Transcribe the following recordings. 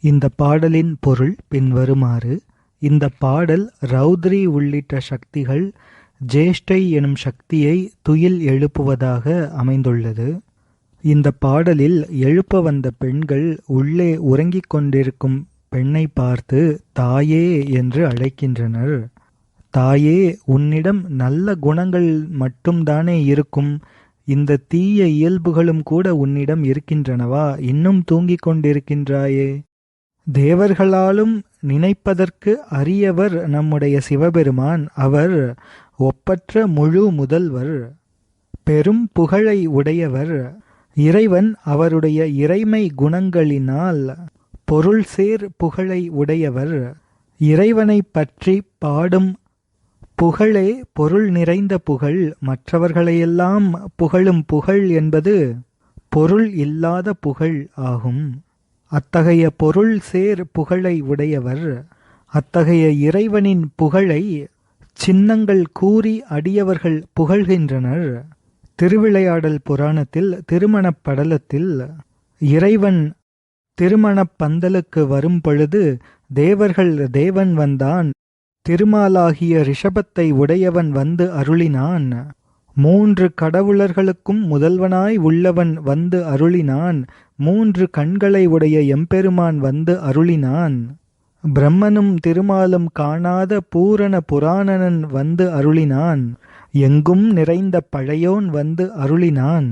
இந்த பாடலின் பொருள் பின்வருமாறு. இந்த பாடல் ரௌத்ரி உள்ளிட்ட சக்திகள் ஜேஷ்டை எனும் சக்தியை துயில் எழுப்புவதாக அமைந்துள்ளது. இந்த பாடலில் எழுப்ப வந்த பெண்கள் உள்ளே உறங்கிக் கொண்டிருக்கும் பெண்ணை பார்த்து தாயே என்று அழைக்கின்றனர். தாயே, உன்னிடம் நல்ல குணங்கள் மட்டும்தானே இருக்கும், இந்த தீய இயல்புகளும் கூட உன்னிடம் இருக்கின்றனவா? இன்னும் தூங்கிக் கொண்டிருக்கின்றாயே? தேவர்களாலும் நினைப்பதற்கு அரியவர் நம்முடைய சிவபெருமான். அவர் ஒப்பற்ற முழு முதல்வர், பெரும் புகழை உடையவர். இறைவன் அவருடைய இறைமை குணங்களினால் பொருள் சேர் புகழை உடையவர். இறைவனை பற்றி பாடும் புகழே பொருள் நிறைந்த புகழ். மற்றவர்களையெல்லாம் புகழும் புகழ் என்பது பொருள் இல்லாத புகழ் ஆகும். அத்தகைய பொருள் சேர் புகழை உடையவர். அத்தகைய இறைவனின் புகழை சின்னங்கள் கூறி அடியவர்கள் புகழ்கின்றனர். திருவிளையாடல் புராணத்தில் திருமணப் படலத்தில் இறைவன் திருமணப் பந்தலுக்கு வரும் பொழுது தேவர்கள் தேவன் வந்தான், திருமாலாகிய ரிஷபத்தை உடையவன் வந்து அருளினான், 3 கடவுளர்களுக்கும் முதல்வனாய் உள்ளவன் வந்து அருளினான், 3 கண்களை உடைய எம்பெருமான் வந்து அருளினான், பிரம்மனும் திருமாலும் காணாத பூரண புராணனன் வந்து அருளினான், எங்கும் நிறைந்த பழையோன் வந்து அருளினான்,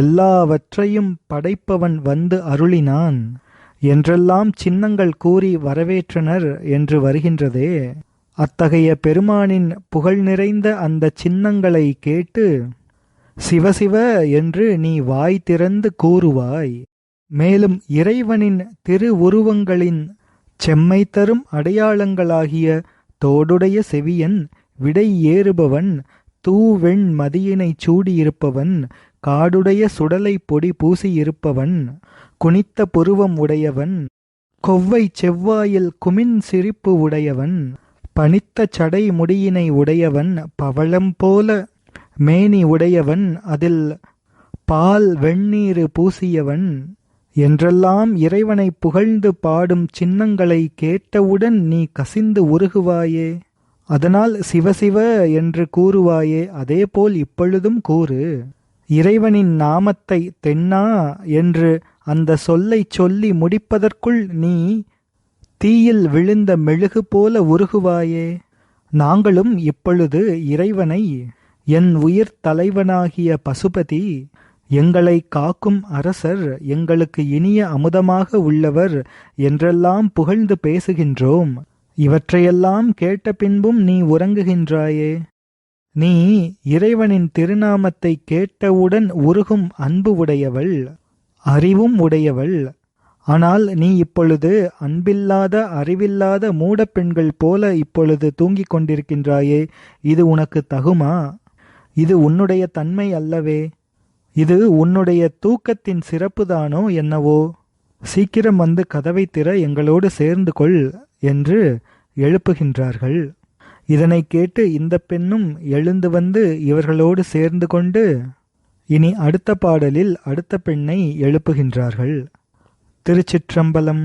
எல்லாவற்றையும் படைப்பவன் வந்து அருளினான் என்றெல்லாம் சின்னங்கள் கூறி வரவேற்றனர் என்று வருகின்றதே. அத்தகைய பெருமானின் புகழ் நிறைந்த அந்த சின்னங்களை கேட்டு சிவசிவ என்று நீ வாய் திறந்து கூறுவாய். மேலும் இறைவனின் திருவுருவங்களின் செம்மை தரும் அடையாளங்களாகிய தோடுடைய செவியன், விடை ஏறுபவன், தூவெண் மதியினை சூடியிருப்பவன், காடுடைய சுடலை பொடி பூசியிருப்பவன், குனித்த புருவம் உடையவன், கொவ்வை செவ்வாயில் குமின் சிரிப்பு உடையவன், பனித்த சடை முடியினை உடையவன், பவளம் போல மேனி உடையவன், அதில் பால் வெண்ணீரு பூசியவன் என்றெல்லாம் இறைவனை புகழ்ந்து பாடும் சின்னங்களை கேட்டவுடன் நீ கசிந்து உருகுவாயே. அதனால் சிவசிவ என்று கூறுவாயே. அதேபோல் இப்பொழுதும் கூறு. இறைவனின் நாமத்தை தென்னா என்று அந்த சொல்லை சொல்லி முடிப்பதற்குள் நீ தீயில் விழுந்த மெழுகு போல உருகுவாயே. நாங்களும் இப்பொழுது இறைவனை என் உயிர் தலைவனாகிய பசுபதி, எங்களை காக்கும் அரசர், எங்களுக்கு இனிய அமுதமாக உள்ளவர் என்றெல்லாம் புகழ்ந்து பேசுகின்றோம். இவற்றையெல்லாம் கேட்ட பின்பும் நீ உறங்குகின்றாயே. நீ இறைவனின் திருநாமத்தை கேட்டவுடன் உருகும் அன்பு உடையவள், அறிவும் உடையவள். ஆனால் நீ இப்பொழுது அன்பில்லாத அறிவில்லாத மூடப்பெண்கள் போல இப்பொழுது தூங்கிக் கொண்டிருக்கின்றாயே. இது உனக்கு தகுமா? இது உன்னுடைய தன்மை அல்லவே. இது உன்னுடைய தூக்கத்தின் சிறப்புதானோ என்னவோ? சீக்கிரம் வந்து கதவை திற, எங்களோடு சேர்ந்து கொள் என்று எழுப்புகின்றார்கள். இதனை கேட்டு இந்த பெண்ணும் எழுந்து வந்து இவர்களோடு சேர்ந்து கொண்டு இனி அடுத்த பாடலில் அடுத்த பெண்ணை எழுப்புகின்றார்கள். திருச்சிற்றம்பலம்.